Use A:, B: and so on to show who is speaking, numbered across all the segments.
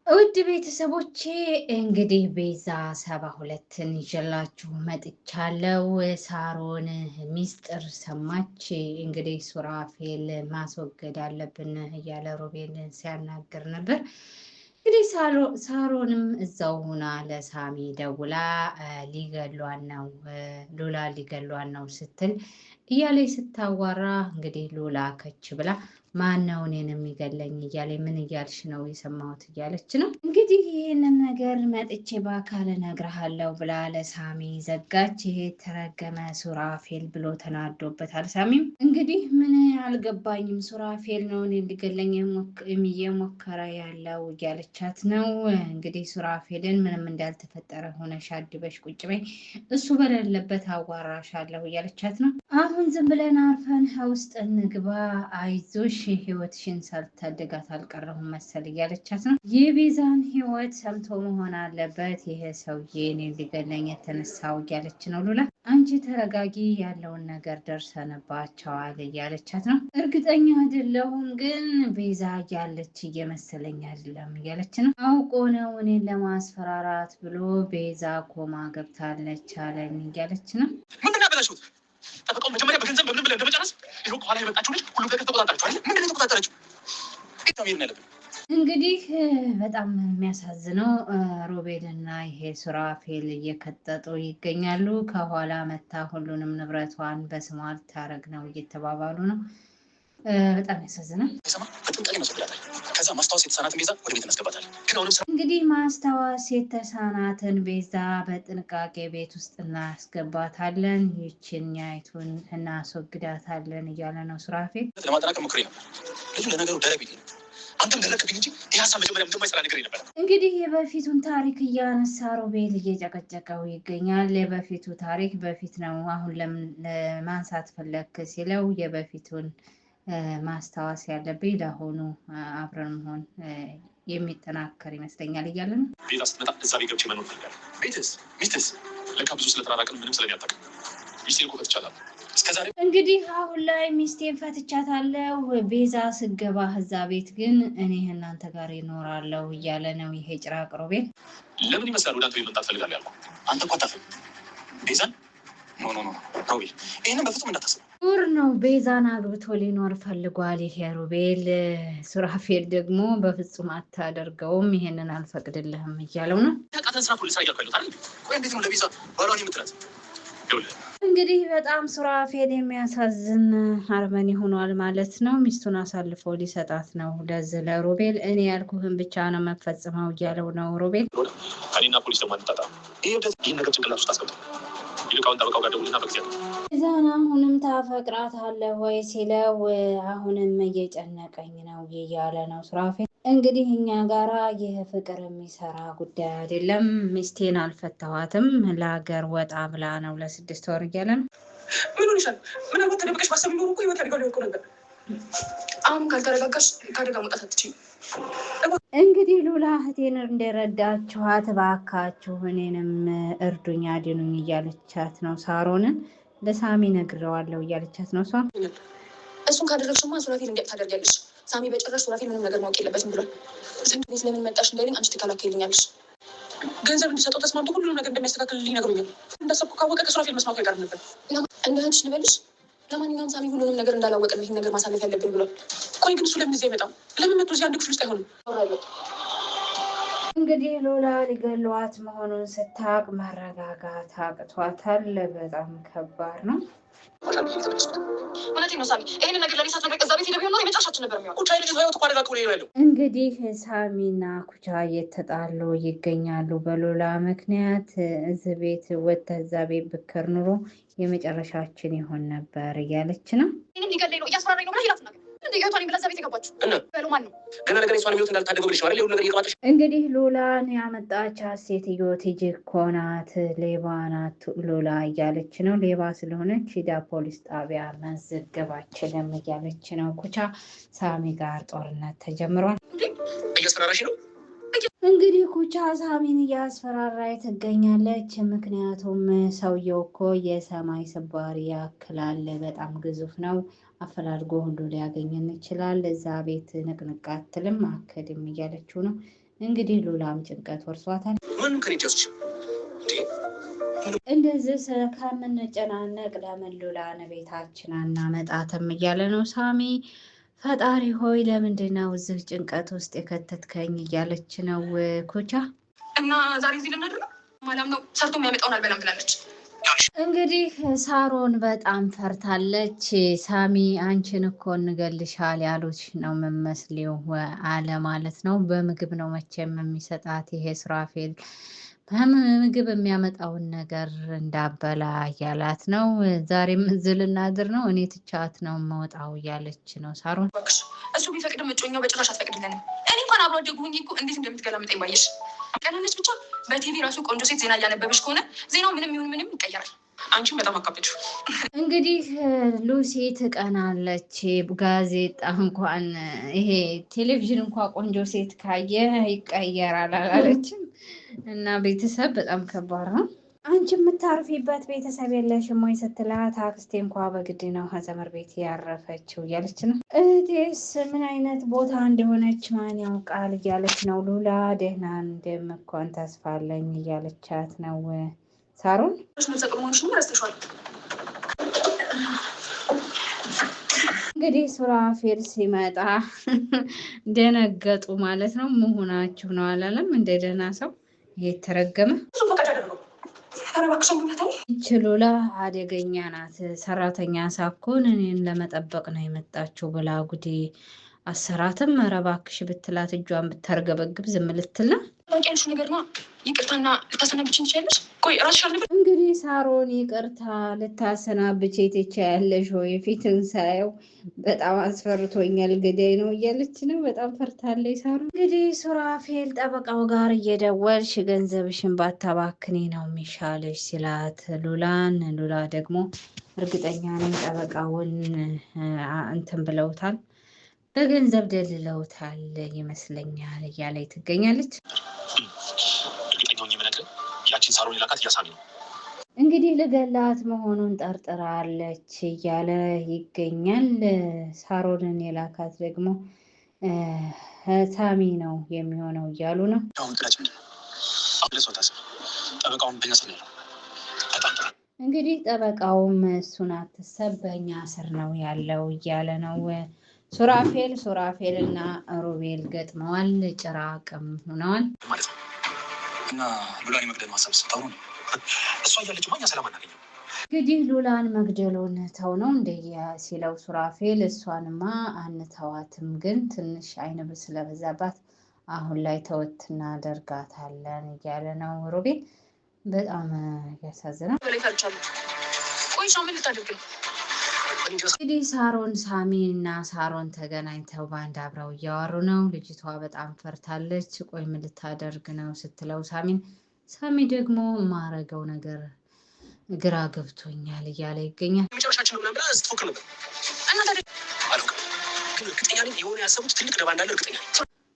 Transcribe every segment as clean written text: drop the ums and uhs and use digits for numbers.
A: ውድ ቤተሰቦቼ እንግዲህ ቤዛ 72ን ይዤላችሁ መጥቻለሁ። ሳሮን ሚስጥር ሰማች። እንግዲህ ሱራፌል ማስወገድ አለብን እያለ ሮቤል ሲያናግር ነበር። እንግዲህ ሳሮንም እዛው ሆና ለሳሚ ደውላ ሊገሏን ነው ሉላ ሊገሏን ነው ስትል እያለች ስታዋራ እንግዲህ ሉላ ከች ብላ ማነው እኔን የሚገለኝ እያለ ምን እያልሽ ነው የሰማሁት እያለች ነው። እንግዲህ ይህንን ነገር መጥቼ በአካል እነግርሃለሁ ብላ ለሳሚ ዘጋች። ይሄ ተረገመ ሱራፌል ብሎ ተናዶበታል። ሳሚም እንግዲህ ምን አልገባኝም፣ ሱራፌል ነው እኔን ሊገለኝ እየሞከረ ያለው እያለቻት ነው። እንግዲህ ሱራፌልን ምንም እንዳልተፈጠረ ሆነሽ አድበሽ ቁጭ በይ፣ እሱ በሌለበት አዋራሻለሁ እያለቻት ነው። አሁን ዝም ብለን አርፈን ውስጥ እንግባ፣ አይዞሽ ህይወትሽን ሳልታደጋት አልቀረሁም መሰል እያለቻት ነው። የቤዛን ህይወት ሰምቶ መሆን አለበት ይሄ ሰውዬ እኔን ሊገለኝ የተነሳው እያለች ነው ሉላ። አንቺ ተረጋጊ፣ ያለውን ነገር ደርሰንባቸዋል እያለቻት ነው። እርግጠኛ አይደለሁም ግን ቤዛ እያለች እየመሰለኝ አይደለም እያለች ነው። አውቆ ነው እኔን ለማስፈራራት ብሎ ቤዛ ኮማ ገብታለች አለኝ እያለች ነው። ጠበቃው መጀመሪያ በገንዘብ በምን ብለን እንደመጨረስ ይኸው ከኋላ የመጣችው ልጅ ሁሉም ነገር ተቆጣጠረችው አይደል? ምንድን ነው የተቆጣጠረችው? ቤት ነው ያለብን። እንግዲህ በጣም የሚያሳዝነው ሮቤልና ይሄ ሱራፌል እየከጠጡ ይገኛሉ። ከኋላ መታ ሁሉንም ንብረቷን በስሟ ልታረግ ነው እየተባባሉ ነው። በጣም ያሳዝናል። በጥንቃቄ መስላታል። ከዛ ማስታወስ የተሳናትን ቤዛ ወደ ቤት እናስገባታለን። ግን አሁንም እንግዲህ ማስታወስ የተሳናትን ቤዛ በጥንቃቄ ቤት ውስጥ እናስገባታለን፣ ይችኛይቱን እናስወግዳታለን እያለ ነው ሱራፌል። ለማጠናቀቅ ሞክሬ ነበር። ልጁ ለነገሩ ደረቅ ቤት ነው። አንተም ደረቅብኝ እንጂ ይህ ሀሳብ መጀመሪያ እንደማይሰራ ነገር ነበር። እንግዲህ የበፊቱን ታሪክ እያነሳ ሮቤል እየጨቀጨቀው ይገኛል። የበፊቱ ታሪክ በፊት ነው፣ አሁን ለምን ማንሳት ፈለክ ሲለው የበፊቱን ማስታወስ ያለብኝ ለአሁኑ አብረን መሆን የሚጠናከር ይመስለኛል እያለ ነው። ቤዛ ስትመጣ እዛ ቤት ገብቼ መኖር ፈልጋለሁ። ቤትስ ሚስትስ ለካ ብዙ ስለተራራቅን ምንም ስለሚያጠቅ ሚስቴን እኮ ፈትቻለሁ እስከዛሬ። እንግዲህ አሁን ላይ ሚስቴን ፈትቻታለሁ፣ ቤዛ ስገባ እዛ ቤት ግን እኔ እናንተ ጋር ይኖራለሁ እያለ ነው። ይሄ ጭራቅ ሮቤል ለምን ይመስላል ወደ አንተ ቤት መምጣት ፈልጋለሁ ያልኩህ? አንተ እኮ አታፍርም ቤዛን? ኖ ኖ ኖ ሮቤል፣ ይህንን በፍጹም እንዳታስብ። ኑር ነው ቤዛን አግብቶ ሊኖር ፈልጓል ይሄ ሮቤል። ሱራፌል ደግሞ በፍጹም አታደርገውም፣ ይሄንን አልፈቅድልህም እያለው ነው። እንግዲህ በጣም ሱራፌል የሚያሳዝን አርመኒ ሆኗል ማለት ነው። ሚስቱን አሳልፎ ሊሰጣት ነው ለዚህ ለሮቤል። እኔ ያልኩህን ብቻ ነው መፈጽመው እያለው ነው ሮቤል። እኔና ፖሊስ ደግሞ አንጣጣ፣ ይህን ነገር ጭንቅላት ውስጥ አስገብተው ይልቃውን ጠበቃው ጋር ደውልና በጊዜ እዛን አሁንም ታፈቅራታለህ ወይ ሲለው አሁንም እየጨነቀኝ ነው እያለ ነው ሱራፌል። እንግዲህ እኛ ጋራ ይህ ፍቅር የሚሰራ ጉዳይ አይደለም፣ ሚስቴን አልፈታኋትም፣ ለሀገር ወጣ ብላ ነው ለ6 ወር እያለ ነው። ምን ሆነሻል? ምናልባት ተደብቀሽ ማሰብ ቢኖሩ እኮ ህይወት ያድጋሉ ያልኩ ነበር። አሁን ካልተረጋጋሽ ከአደጋ መውጣት አትችይም። እንግዲህ ሉላ እህቴን እንደረዳችኋት እባካችሁ እኔንም እርዱኝ አድኑኝ እያለቻት ነው። ሳሮንን ለሳሚ ነግረዋለሁ እያለቻት ነው። እሱን ካደረግሽማ ሱራፌል እንዲያውቅ ታደርጊያለሽ። ሳሚ በጭራሽ ሱራፌል ምንም ነገር ማወቅ የለበትም ብሏል። ዘንድ ቤት ለምን መጣሽ እንዳይለኝ አንቺ ትከላከይልኛለሽ። ገንዘብ እንዲሰጠው ተስማምቶ ሁሉንም ነገር እንደሚያስተካክልልኝ ነግሮኛል። እንዳሰብኩ ካወቀ ከሱራፌል መስማቱ አይቀርም ነበር። እንደ እህትሽ ልበልሽ። ለማንኛውም ሳሚ ሁሉንም ነገር እንዳላወቀ ነው ይህን ነገር ማሳለፍ ያለብን ብሏል። ቆይ ግን እሱ ለምን እዚህ አይመጣም? ለምን መጥቶ እዚህ አንድ ክፍል ውስጥ አይሆንም? እንግዲህ ሉላ ሊገሏት መሆኑን ስታቅ መረጋጋት አቅቷታል። በጣም ከባድ ነው። እንግዲህ ሳሚና ኩቻ እየተጣሉ ይገኛሉ በሉላ ምክንያት። እዚህ ቤት ወጥተህ እዛ ቤት ብክር ኑሮ የመጨረሻችን ይሆን ነበር እያለች ነው። እንግዲህ ሉላን ያመጣቻት ሴትዮ ቲጂ እኮ ናት፣ ሌባ ናት ሉላ እያለች ነው። ሌባ ስለሆነች ሂዳ ፖሊስ ጣቢያ መዘገብ አችልም እያለች ነው። ኩቻ ሳሚ ጋር ጦርነት ተጀምሯል። እንግዲህ ኩቻ ሳሚን እያስፈራራች ትገኛለች። ምክንያቱም ሰውየው እኮ የሰማይ ስባሪ ያክላል፣ በጣም ግዙፍ ነው። አፈላልጎ ሁሉ ሊያገኘን ይችላል። እዛ ቤት ንቅንቅ አትልም አክድም እያለችው ነው። እንግዲህ ሉላም ጭንቀት ወርሷታል። እንደዚህ ከምንጨናነቅ ለምን ሉላን ቤታችን አናመጣትም እያለ ነው ሳሚ። ፈጣሪ ሆይ ለምንድን ነው እዚህ ጭንቀት ውስጥ የከተትከኝ እያለች ነው ኮቻ።
B: እና ዛሬ እዚህ ልናድር ነው ማለም ነው ሰርቶ የሚያመጣውን አልበላም ብላለች።
A: እንግዲህ ሳሮን በጣም ፈርታለች። ሳሚ አንቺን እኮ እንገልሻል ያሉት ነው የምመስለው አለ ማለት ነው። በምግብ ነው መቼም የሚሰጣት ይሄ ሱራፌል ምግብ የሚያመጣውን ነገር እንዳበላ እያላት ነው። ዛሬም እዚህ ልናድር ነው እኔ ትቻት ነው መውጣው እያለች ነው ሳሮን።
B: እሱ ቢፈቅድም እጮኛው በጭራሽ አትፈቅድልንም። እኔ እንኳን አብሮ አደጉ ሁኚ እኮ እንዴት እንደምትገላምጠኝ ባየሽ። ቀናነች ብቻ በቲቪ ራሱ ቆንጆ ሴት ዜና እያነበበች ከሆነ ዜናው ምንም ይሁን ምንም ይቀየራል። አንቺም በጣም አካበች።
A: እንግዲህ ሉሲ ትቀናለች። ጋዜጣ እንኳን ይሄ ቴሌቪዥን እንኳን ቆንጆ ሴት ካየ ይቀየራል አላለችም። እና ቤተሰብ በጣም ከባድ ነው። አንቺ የምታርፊበት ቤተሰብ የለሽም ወይ ስትላት አክስቴ እንኳ በግድ ነው ከዘመር ቤት ያረፈችው እያለች ነው። እህቴስ ምን አይነት ቦታ እንደሆነች ማን ያውቃል እያለች ነው ሉላ። ደህና እንደምኮን ተስፋ አለኝ እያለቻት ነው ሳሮን። እንግዲህ ሱራፌል ሲመጣ ደነገጡ ማለት ነው። መሆናችሁ ነው አላለም እንደ ደህና ሰው የተረገመ ችሉላ አደገኛ ናት። ሰራተኛ ሳኮን እኔን ለመጠበቅ ነው የመጣችው ብላ ጉዴ አሰራትም። ኧረ እባክሽ ብትላት እጇን ብታርገበግብ ዝም ልትል ነው።
B: ያልሽ ነገር ነው። ይቅርታና ልታሰናብችን ትችያለሽ። ቆይ እራስሽ አልነበረ
A: እንግዲህ ሳሮን ይቅርታ ልታሰናብቼ ትችያለሽ ወይ? ፊትን ሳየው በጣም አስፈርቶኛል፣ ገዳይ ነው እያለች ነው። በጣም ፈርታለች ሳሮን። እንግዲህ ሱራፌል ጠበቃው ጋር እየደወልሽ ገንዘብሽን ባታባክኔ ነው የሚሻለሽ ሲላት ሉላን። ሉላ ደግሞ እርግጠኛ ነኝ ጠበቃውን እንትን ብለውታል፣ በገንዘብ ደልለውታል ይመስለኛል እያለ ትገኛለች።
B: ያቺን ሳሮን የላካት እያሳሚ ነው
A: እንግዲህ ልገላት መሆኑን ጠርጥራለች እያለ ይገኛል። ሳሮንን የላካት ደግሞ ሳሚ ነው የሚሆነው እያሉ ነው። እንግዲህ ጠበቃውም እሱን አትሰብ በእኛ ስር ነው ያለው እያለ ነው። ሱራፌል እና ሮቤል ገጥመዋል፣ ጭራቅም ሆነዋል
B: እና ሉላን መግደል ማሰብ ስታሩ ነው። እሷ እያለች ማኛ ሰላም አናገኘም።
A: እንግዲህ ሉላን መግደሉን ተው ነው እንደየ ሲለው ሱራፌል እሷንማ አንተዋትም፣ ግን ትንሽ አይን ስለበዛባት አሁን ላይ ተወት እናደርጋታለን እያለ ነው ሮቤል። በጣም ያሳዝናል። እንግዲህ ሳሚ እና ሳሮን ተገናኝተው በአንድ አብረው እያወሩ ነው። ልጅቷ በጣም ፈርታለች። ቆይ ምን ልታደርግ ነው ስትለው ሳሚ ደግሞ የማረገው ነገር ግራ ገብቶኛል እያለ ይገኛል።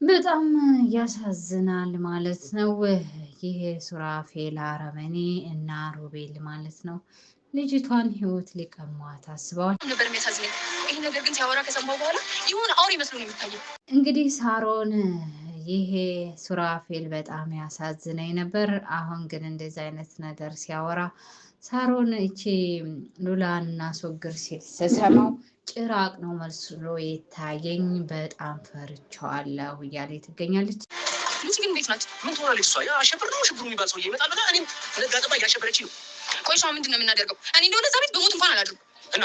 A: በጣም ያሳዝናል ማለት ነው። ይሄ ሱራፌል አረመኔ እና ሮቤል ማለት ነው ልጅቷን ህይወት ሊቀሟት አስበዋል
B: ነበር። የሚያሳዝነኝ ይህ ነገር ግን ሲያወራ ከሰማሁ በኋላ የሆነ አውሬ መስሎ ነው የሚታየው።
A: እንግዲህ ሳሮን ይሄ ሱራፌል በጣም ያሳዝነኝ ነበር። አሁን ግን እንደዚህ አይነት ነገር ሲያወራ ሳሮን እቺ ሉላን እናስወግር ሲል ስሰማው ጭራቅ ነው መስሎ የታየኝ። በጣም ፈርቸዋለሁ እያለ ትገኛለች።
B: ሉሲ ግን እንዴት ናት? ምን ትሆናለች? እሷ አሸብር ነው ሽብሩ የሚባል ሰውዬ ይመጣል ብላ እኔም ነጋጠባ እያሸበረች ነው። ቆይ እሷ ምንድን ነው የምናደርገው? እኔ እንደሆነ እዛ ቤት በሞት እንኳን አላድርም እና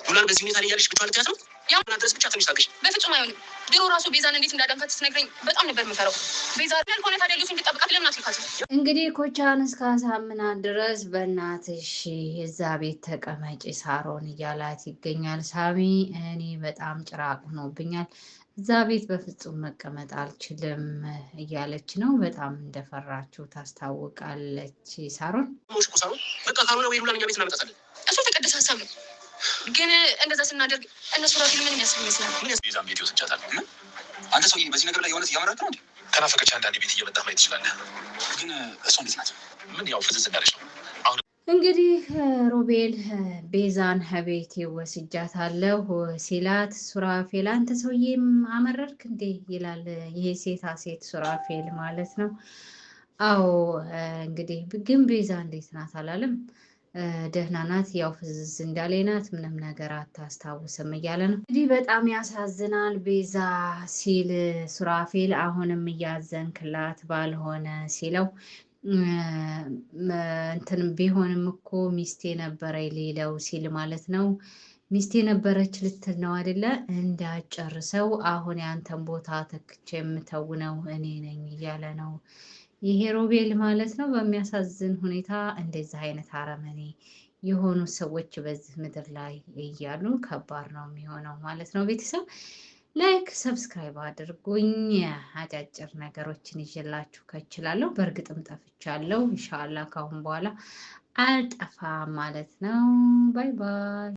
B: ሉላን በዚህ ሁኔታ ላይ ያለች ብቻ ልትያዝ ነው? ያው ድረስ ብቻ ትንሽ ታገሽ። በፍጹም አይሆንም። ድሮ ራሱ ቤዛን እንዴት እንዳዳንካት ስትነግረኝ በጣም ነበር የምፈራው። ቤዛ ያልሆነ ታዲያ ሉሲ እንድጠብቃት ለምን አትልካት?
A: እንግዲህ ኮቻን እስካሳምናት ድረስ በእናትሽ እዛ ቤት ተቀመጪ ሳሮን እያላት ይገኛል ሳሚ። እኔ በጣም ጭራቅ ሆኖብኛል፣ እዛ ቤት በፍጹም መቀመጥ አልችልም እያለች ነው። በጣም እንደፈራችው ታስታውቃለች ሳሮን።
B: በቃ ካልሆነ ወይ ሉላን እኛ ቤት እናመጣታለን። እሱ የተቀደሰ ሀሳብ ነው፣ ግን እንደዛ ስናደርግ እነሱ ራሱ ምን የሚያስብ ይመስላል? ቤዛም ቤት ይወስጃታል። አንተ ሰውዬ በዚህ ነገር ላይ የሆነት እያመራክ ነው እንዴ? ከናፈቀች አንዳንዴ ቤት እየመጣህ ማየት ትችላለህ። ግን እሷ እንዴት ናት? ምን ያው ፍዝዝ እንዳለች ነው።
A: እንግዲህ ሮቤል ቤዛን ቤቴ ወስጃታለሁ ሲላት ሱራፌል አንተ ሰውዬም አመረርክ እንዴ ይላል። ይሄ ሴታ ሴት ሱራፌል ማለት ነው። አዎ እንግዲህ ግን ቤዛ እንዴት ናት አላለም። ደህና ናት፣ ያው ፍዝዝ እንዳሌ ናት፣ ምንም ነገር አታስታውስም እያለ ነው። እንግዲህ በጣም ያሳዝናል። ቤዛ ሲል ሱራፌል አሁንም እያዘንክላት ባልሆነ ሲለው እንትን ቢሆንም እኮ ሚስቴ ነበረ ሌለው ሲል ማለት ነው። ሚስቴ ነበረች ልትል ነው አይደለ? እንዳጨርሰው አሁን ያንተን ቦታ ተክቼ የምተውነው እኔ ነኝ እያለ ነው ይሄ ሮቤል ማለት ነው። በሚያሳዝን ሁኔታ እንደዚህ አይነት አረመኔ የሆኑ ሰዎች በዚህ ምድር ላይ እያሉ ከባድ ነው የሚሆነው ማለት ነው። ቤተሰብ ላይክ ሰብስክራይብ አድርጉኝ። አጫጭር ነገሮችን ይዤላችሁ ከችላለሁ። በእርግጥም ጠፍቻለሁ። ኢንሻአላህ ካሁን በኋላ አልጠፋም ማለት ነው። ባይ ባይ።